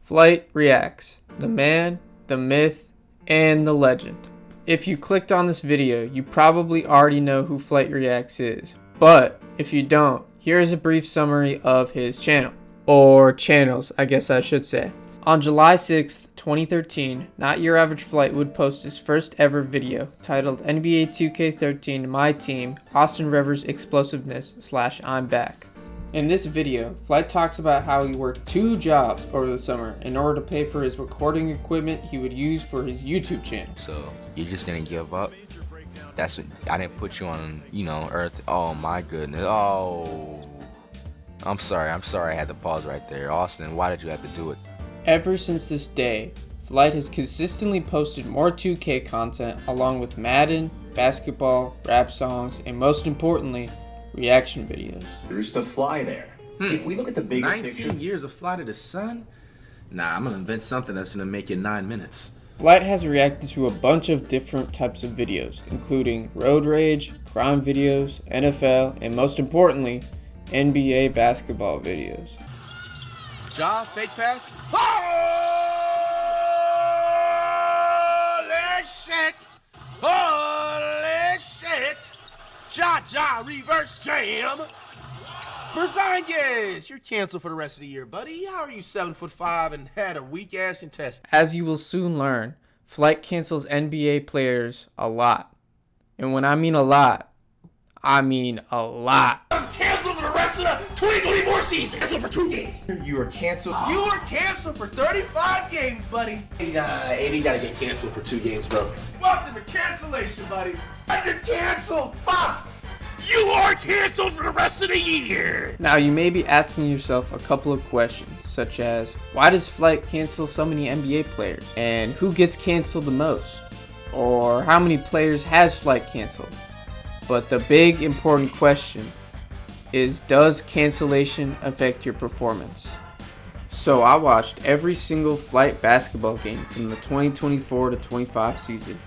Flight Reacts, the man, the myth, and the legend. If you clicked on this video, you probably already know who Flight Reacts is. But if you don't, here is a brief summary of his channel. Or channels, I guess I should say. On July 6th, 2013, Not Your Average Flight would post his first ever video titled NBA 2K13 My Team, Austin Rivers Explosiveness / I'm Back. In this video, Flight talks about how he worked 2 jobs over the summer in order to pay for his recording equipment he would use for his YouTube channel. So you're just gonna give up? That's what I didn't put you on, Earth. Oh my goodness. Oh, I'm sorry I had to pause right there. Austin, why did you have to do it? Ever since this day, Flight has consistently posted more 2K content along with Madden, basketball, rap songs, and most importantly, reaction videos. There's to fly there. If we look at the bigger 19 picture, years of Fly to the Sun? Nah, I'm gonna invent something that's gonna make it 9 minutes. Flight has reacted to a bunch of different types of videos, including road rage, crime videos, NFL, and most importantly, NBA basketball videos. Ja, fake pass? Holy shit! Holy shit! Ja, reverse jam! Berzanguez, you're canceled for the rest of the year, buddy. How are you 7'5" and had a weak ass contest? As you will soon learn, Flight cancels NBA players a lot. And when I mean a lot, I mean a lot. I was canceled for the rest of the 2024 season. Canceled for 2 games. You are canceled. You are canceled for 35 games, buddy. AD gotta get canceled for 2 games, bro. Welcome to cancellation, buddy. You're canceled. Fuck. You are canceled for the rest of the year. Now you may be asking yourself a couple of questions, such as, why does Flight cancel so many NBA players? And who gets canceled the most? Or how many players has Flight canceled? But the big important question is, does cancellation affect your performance? So I watched every single Flight basketball game from the 2024 to 25 season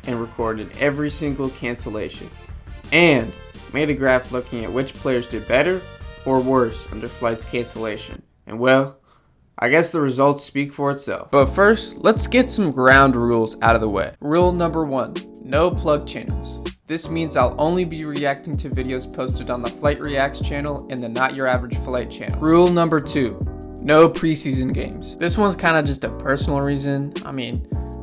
and recorded every single cancellation and made a graph looking at which players did better or worse under Flight's cancellation. And well, I guess the results speak for itself. But first, let's get some ground rules out of the way. Rule number 1, no plug channels. This means I'll only be reacting to videos posted on the Flight Reacts channel and the Not Your Average Flight channel. Rule number 2, no preseason games. This one's kind of just a personal reason.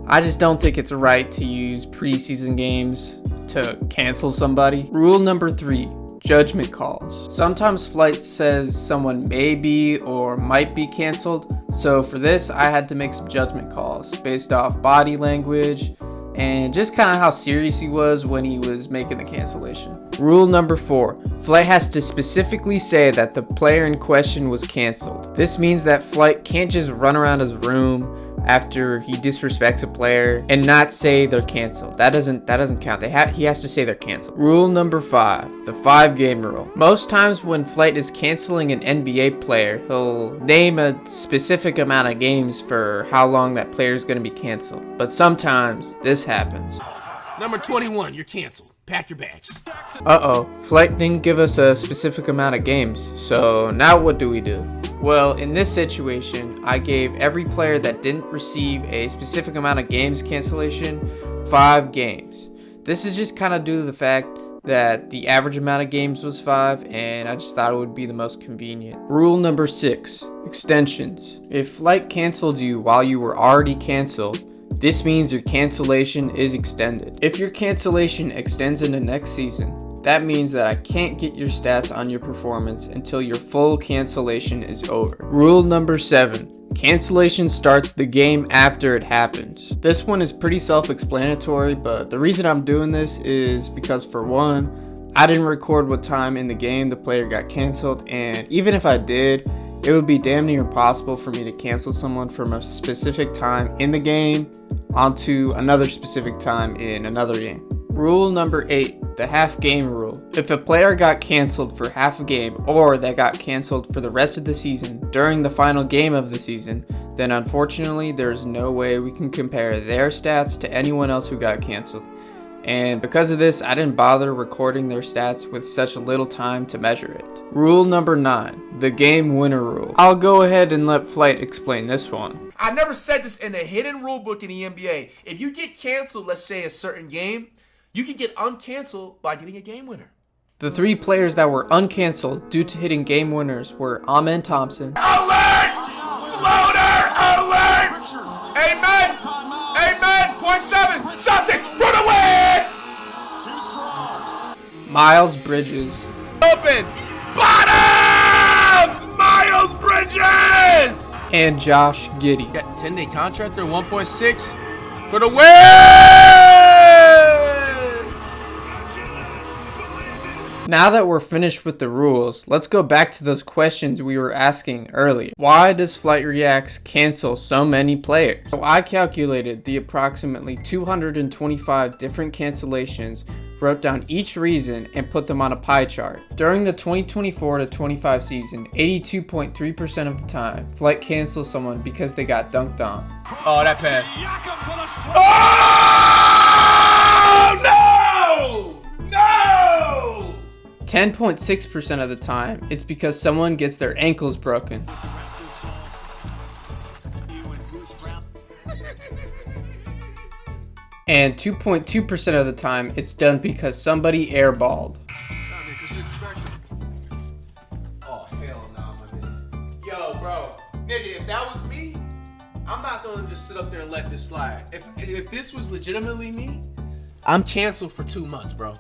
I just don't think it's right to use preseason games to cancel somebody. Rule number 3, judgment calls. Sometimes Flight says someone may be or might be canceled, so for this I had to make some judgment calls based off body language and just kind of how serious he was when he was making the cancellation. Rule number 4, Flight has to specifically say that the player in question was canceled. This means that Flight can't just run around his room after he disrespects a player and not say they're canceled. That doesn't count. He has to say they're canceled. Rule number 5, the 5-game rule. Most times when Flight is canceling an NBA player, he'll name a specific amount of games for how long that player is going to be canceled. But sometimes this happens. Number 21, you're canceled. Pack your bags. Flight didn't give us a specific amount of games. So now what do we do? Well, in this situation, I gave every player that didn't receive a specific amount of games cancellation 5 games. This is just kind of due to the fact that the average amount of games was 5, and I just thought it would be the most convenient. Rule number 6, extensions. If Flight canceled you while you were already canceled, this means your cancellation is extended. If your cancellation extends into next season, that means that I can't get your stats on your performance until your full cancellation is over. Rule number 7, cancellation starts the game after it happens. This one is pretty self-explanatory, but the reason I'm doing this is because, for one, I didn't record what time in the game the player got canceled, and even if I did, it would be damn near impossible for me to cancel someone from a specific time in the game onto another specific time in another game. Rule number 8, the half game rule. If a player got canceled for half a game or that got canceled for the rest of the season during the final game of the season, then unfortunately there's no way we can compare their stats to anyone else who got canceled. and because of this, I didn't bother recording their stats with such little time to measure it. Rule number 9, the game winner rule. I'll go ahead and let Flight explain this one. I never said this in the hidden rule book in the NBA. If you get canceled, let's say a certain game, you can get uncanceled by getting a game winner. The 3 players that were uncanceled due to hitting game winners were Amen Thompson, Alert! Floater! Alert! Amen! Amen! .7! Celtics for the win! Miles Bridges, Open! Bottoms! Miles Bridges! and Josh Giddey. Got 10-day contract or 1.6 for the win! Now that we're finished with the rules, let's go back to those questions we were asking earlier. Why does Flight Reacts cancel so many players? So I calculated the approximately 225 different cancellations, wrote down each reason, and put them on a pie chart. During the 2024-25 season, 82.3% of the time, Flight cancels someone because they got dunked on. Oh, that pass. Oh, no! No! 10.6% of the time, it's because someone gets their ankles broken. And 2.2% of the time, it's done because somebody airballed. Oh, hell no, my nigga. Yo, bro. Nigga, if that was me, I'm not gonna just sit up there and let this slide. If this was legitimately me, I'm canceled for 2 months, bro.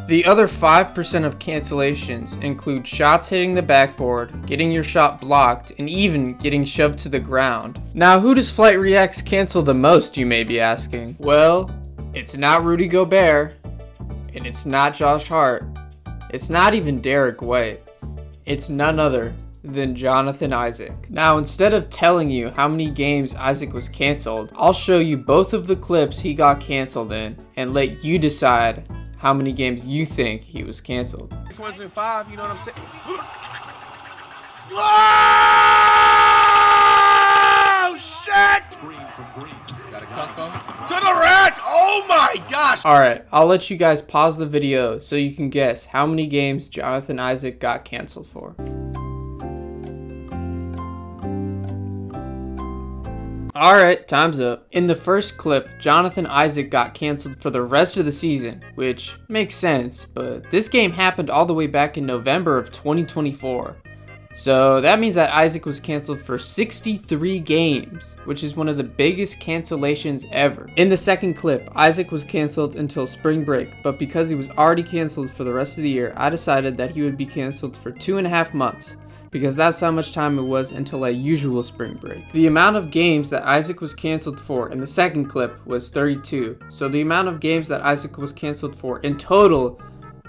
The other 5% of cancellations include shots hitting the backboard, getting your shot blocked, and even getting shoved to the ground. Now, who does Flight Reacts cancel the most, you may be asking? Well, it's not Rudy Gobert, and it's not Josh Hart. It's not even Derek White. It's none other than Jonathan Isaac. Now, instead of telling you how many games Isaac was canceled, I'll show you both of the clips he got canceled in and let you decide how many games you think he was canceled. 2025, you know what I'm saying? Oh, shit! Got a Kunko. To the rack! Oh my gosh! Alright, I'll let you guys pause the video so you can guess how many games Jonathan Isaac got canceled for. Alright, time's up. In the first clip, Jonathan Isaac got canceled for the rest of the season, which makes sense, but this game happened all the way back in November of 2024. So that means that Isaac was canceled for 63 games, which is one of the biggest cancellations ever. In the second clip, Isaac was canceled until spring break, but because he was already canceled for the rest of the year, I decided that he would be canceled for 2.5 months. Because that's how much time it was until a usual spring break. The amount of games that Isaac was canceled for in the second clip was 32, so the amount of games that Isaac was canceled for in total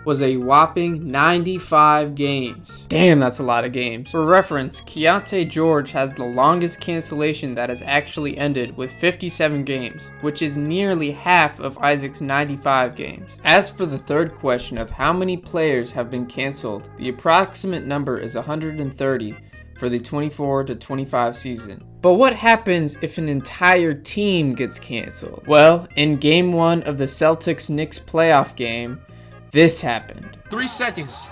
was a whopping 95 games. Damn, that's a lot of games. For reference, Keontae George has the longest cancellation that has actually ended with 57 games, which is nearly half of Isaac's 95 games. As for the third question of how many players have been canceled, the approximate number is 130 for the 24-25 season. But what happens if an entire team gets canceled? Well, in game 1 of the Celtics-Knicks playoff game, this happened. 3 seconds.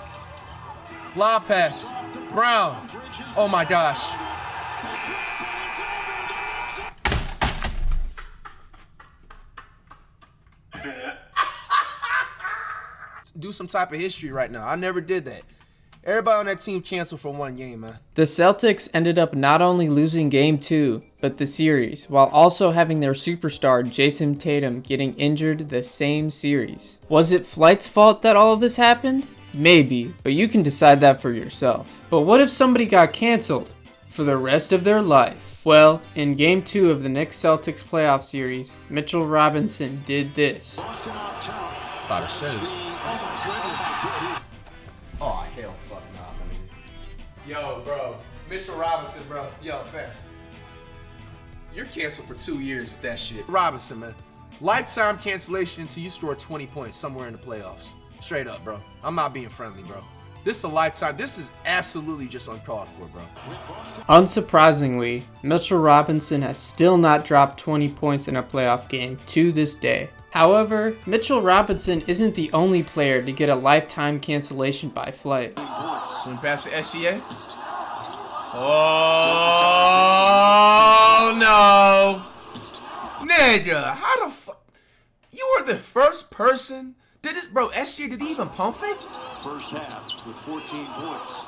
Lob pass. Brown. Oh my gosh. Do some type of history right now. I never did that. Everybody on that team canceled for 1 game, man. The Celtics ended up not only losing game 2, but the series, while also having their superstar Jason Tatum getting injured the same series. Was it Flight's fault that all of this happened? Maybe, but you can decide that for yourself. But what if somebody got canceled for the rest of their life? Well, in game 2 of the Knicks Celtics playoff series, Mitchell Robinson did this. About to say this. Oh, hell fuck nah, man. Yo, bro. Mitchell Robinson, bro. Yo, fam. You're canceled for 2 years with that shit. Robinson, man. Lifetime cancellation until you score 20 points somewhere in the playoffs. Straight up, bro. I'm not being friendly, bro. This is a lifetime. This is absolutely just uncalled for, bro. Unsurprisingly, Mitchell Robinson has still not dropped 20 points in a playoff game to this day. However, Mitchell Robinson isn't the only player to get a lifetime cancellation by Flight. Swing past the SGA. Oh no, nigga! How the fuck? You were the first person. Did this, bro? SGA, did he even pump fake? First half with 14 points.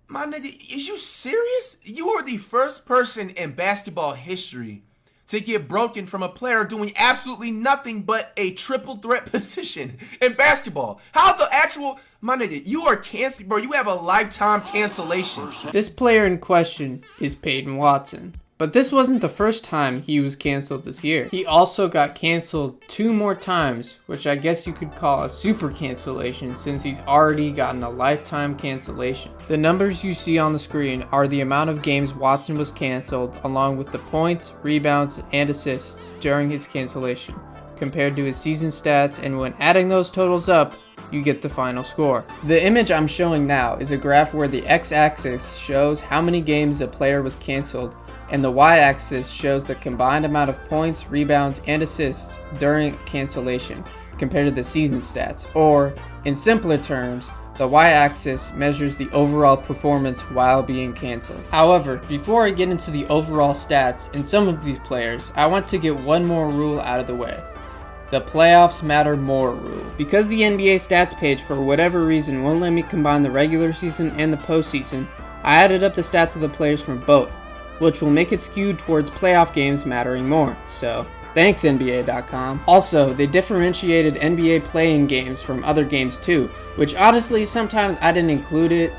My nigga, is you serious? You were the first person in basketball history to get broken from a player doing absolutely nothing but a triple threat position in basketball. How the actual, my nigga, you are canceled, bro. You have a lifetime cancellation. This player in question is Peyton Watson. But this wasn't the first time he was canceled this year. He also got canceled 2 more times, which I guess you could call a super cancellation since he's already gotten a lifetime cancellation. The numbers you see on the screen are the amount of games Watson was canceled along with the points, rebounds, and assists during his cancellation compared to his season stats, and when adding those totals up, you get the final score. The image I'm showing now is a graph where the x-axis shows how many games a player was canceled and the y-axis shows the combined amount of points, rebounds, and assists during cancellation compared to the season stats, or in simpler terms, the y-axis measures the overall performance while being canceled. However, before I get into the overall stats in some of these players, I want to get one more rule out of the way. The playoffs matter more rule. Because the NBA stats page for whatever reason won't let me combine the regular season and the postseason, I added up the stats of the players from both, which will make it skewed towards playoff games mattering more. So, thanks NBA.com. Also, they differentiated NBA play-in games from other games too, which honestly sometimes I didn't include it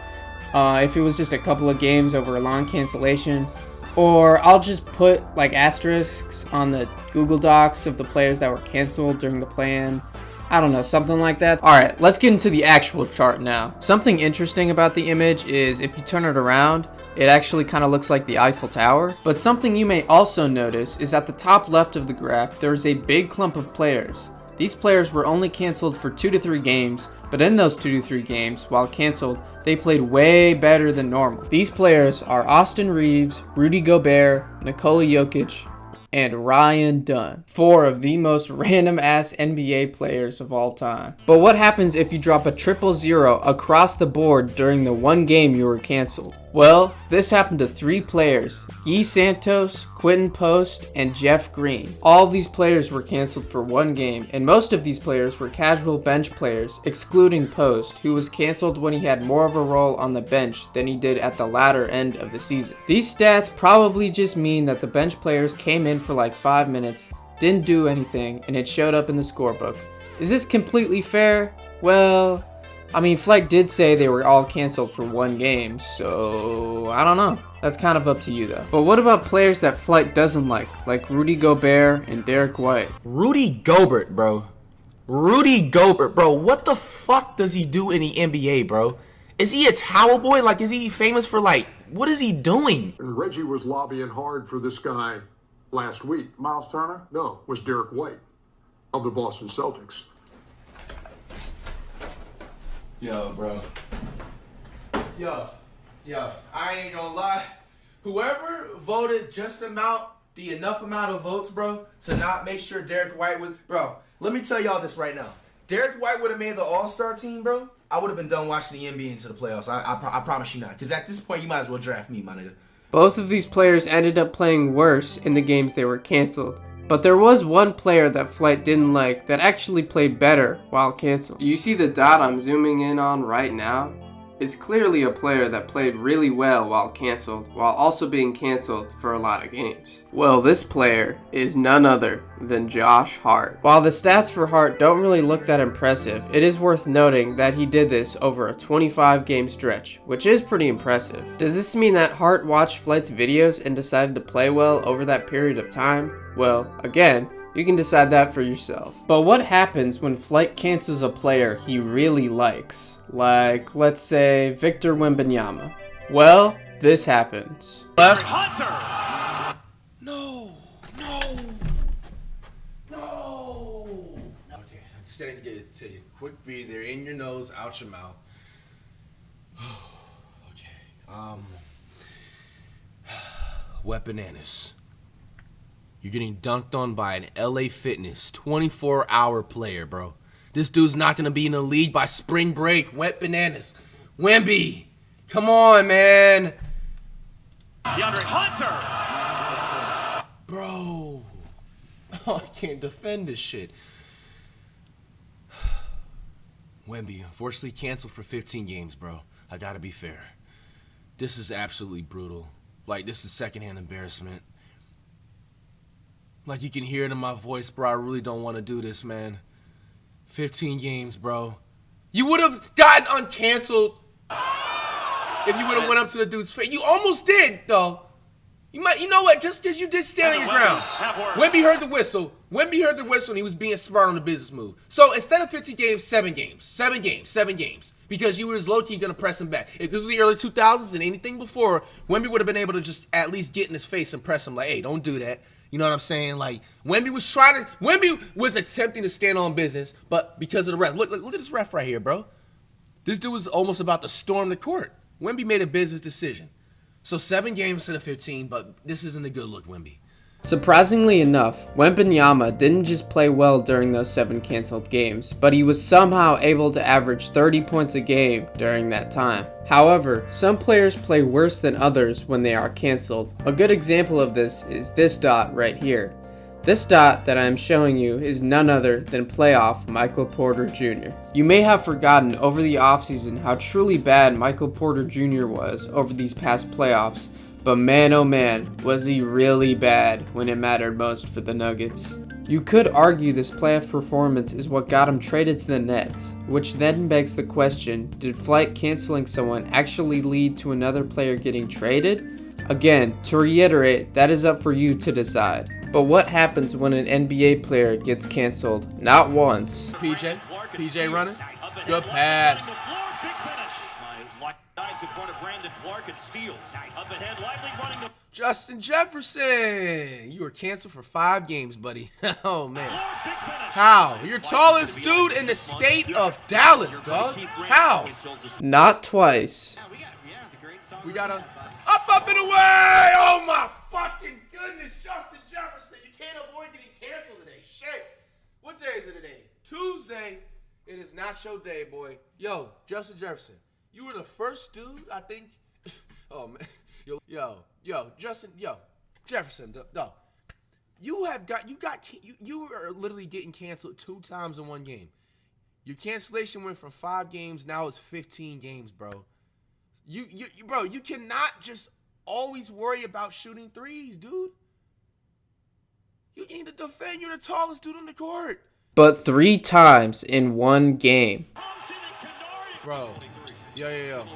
if it was just a couple of games over a long cancellation. Or I'll just put like asterisks on the Google Docs of the players that were canceled during the play-in. I don't know, something like that. Alright, let's get into the actual chart now. Something interesting about the image is if you turn it around, it actually kind of looks like the Eiffel Tower. But something you may also notice is at the top left of the graph, there is a big clump of players. These players were only canceled for 2 to 3 games, but in those 2 to 3 games, while canceled, they played way better than normal. These players are Austin Reeves, Rudy Gobert, Nikola Jokic, and Ryan Dunn. 4 of the most random ass NBA players of all time. But what happens if you drop a 000 across the board during the one game you were canceled? Well, this happened to 3 players, Guy Santos, Quentin Post, and Jeff Green. All of these players were canceled for one game, and most of these players were casual bench players, excluding Post, who was canceled when he had more of a role on the bench than he did at the latter end of the season. These stats probably just mean that the bench players came in for like 5 minutes, didn't do anything, and it showed up in the scorebook. Is this completely fair? Well, I mean, Fleck did say they were all canceled for one game, so I don't know. That's kind of up to you though. But what about players that Fleck doesn't like Rudy Gobert and Derek White? Rudy Gobert, bro. Rudy Gobert, bro. What the fuck does he do in the NBA, bro? Is he a towel boy? Like, is he famous for like, what is he doing? And Reggie was lobbying hard for this guy last week. Miles Turner? No, it was Derek White of the Boston Celtics. Yo, bro. Yo, I ain't gonna lie. Whoever voted just the enough amount of votes, bro, to not make sure Derek White was, bro, let me tell y'all this right now. Derek White would have made the All-Star team, bro. I would have been done watching the NBA into the playoffs. I promise you not. Because at this point, you might as well draft me, my nigga. Both of these players ended up playing worse in the games they were canceled. But there was one player that Flight didn't like that actually played better while canceled. Do you see the dot I'm zooming in on right now? It's clearly a player that played really well while canceled, while also being canceled for a lot of games. Well, this player is none other than Josh Hart. While the stats for Hart don't really look that impressive, it is worth noting that he did this over a 25-game stretch, which is pretty impressive. Does this mean that Hart watched Flight's videos and decided to play well over that period of time? Well, again, you can decide that for yourself. But what happens when Flight cancels a player he really likes? Like, let's say, Victor Wembanyama. Well, this happens. Left. Hunter! No. Okay, I just gotta get it to you. Quick breather, in your nose, out your mouth. Okay. Wet bananas. You're getting dunked on by an LA Fitness 24-hour player, bro. This dude's not going to be in the league by spring break. Wet bananas. Wemby, come on, man. DeAndre Hunter. Bro. I can't defend this shit. Wemby, unfortunately canceled for 15 games, bro. I gotta be fair. This is absolutely brutal. Like, this is secondhand embarrassment. Like, you can hear it in my voice, bro. I really don't want to do this, man. 15 games, bro. You would have gotten uncanceled if you would have went up to the dude's face. You almost did, though. You know what? Just because you did stand on your ground. Wemby heard the whistle. Wemby heard the whistle, and he was being smart on the business move. So instead of 15 games, 7 games. 7 games. 7 games. Because you were just low-key going to press him back. If this was the early 2000s and anything before, Wemby would have been able to just at least get in his face and press him like, hey, don't do that. You know what I'm saying? Like, Wemby was attempting to stand on business, but because of the ref. Look at this ref right here, bro. This dude was almost about to storm the court. Wemby made a business decision. So 7 games instead of 15, but this isn't a good look, Wemby. Surprisingly enough, Wembanyama didn't just play well during those 7 canceled games, but he was somehow able to average 30 points a game during that time. However, some players play worse than others when they are canceled. A good example of this is this dot right here. This dot that I am showing you is none other than playoff Michael Porter Jr. You may have forgotten over the offseason how truly bad Michael Porter Jr. was over these past playoffs, but man oh man, was he really bad when it mattered most for the Nuggets. You could argue this playoff performance is what got him traded to the Nets, which then begs the question, did Flight canceling someone actually lead to another player getting traded? Again, to reiterate, that is up for you to decide. But what happens when an NBA player gets canceled? Not once. PJ running. Good pass. Justin Jefferson, you were canceled for 5 games, buddy. Oh, man. How? You're tallest dude in the state of Dallas, dog. How? Not twice. We got a up and away. Oh, my fucking goodness, Justin Jefferson. You can't avoid getting canceled today. Shit. What day is it today? Tuesday. It is Nacho Day, boy. Yo, Justin Jefferson, you were the first dude, I think. Oh, man. Justin, Jefferson, dog. You were literally getting canceled 2 times in 1 game. Your cancellation went from 5 games, now it's 15 games, bro. Bro, you cannot just always worry about shooting threes, dude. You need to defend. You're the tallest dude on the court. But 3 times in 1 game. Bro, yo. I'm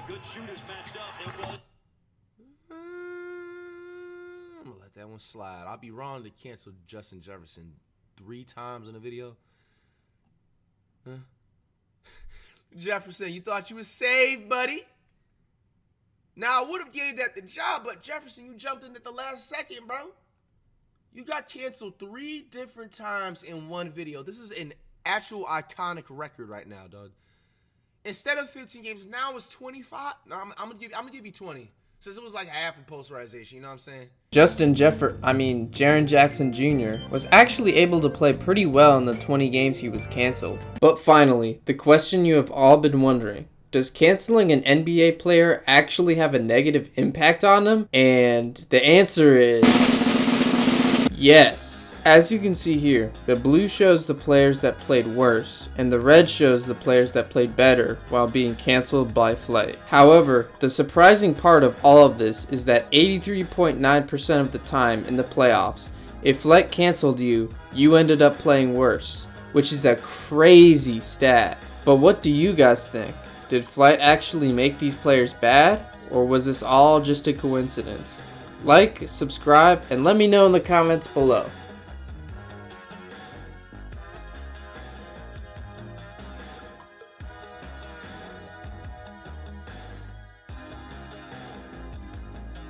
gonna let that one slide. I'll be wrong to cancel Justin Jefferson 3 times in a video. Huh? Jefferson, you thought you was saved, buddy? Now, I would have gave that the job, but Jefferson, you jumped in at the last second, bro. You got canceled 3 different times in 1 video. This is an actual iconic record right now, dog. Instead of 15 games, now it's 25. No, I'm gonna give you 20. Since it was like half in posterization, you know what I'm saying? Jaren Jackson Jr. was actually able to play pretty well in the 20 games he was canceled. But finally, the question you have all been wondering. Does canceling an NBA player actually have a negative impact on them? And the answer is yes. As you can see here, the blue shows the players that played worse, and the red shows the players that played better while being canceled by Flight. However, the surprising part of all of this is that 83.9% of the time in the playoffs, if Flight canceled you, you ended up playing worse, which is a crazy stat. But what do you guys think? Did Flight actually make these players bad, or was this all just a coincidence? Like, subscribe, and let me know in the comments below.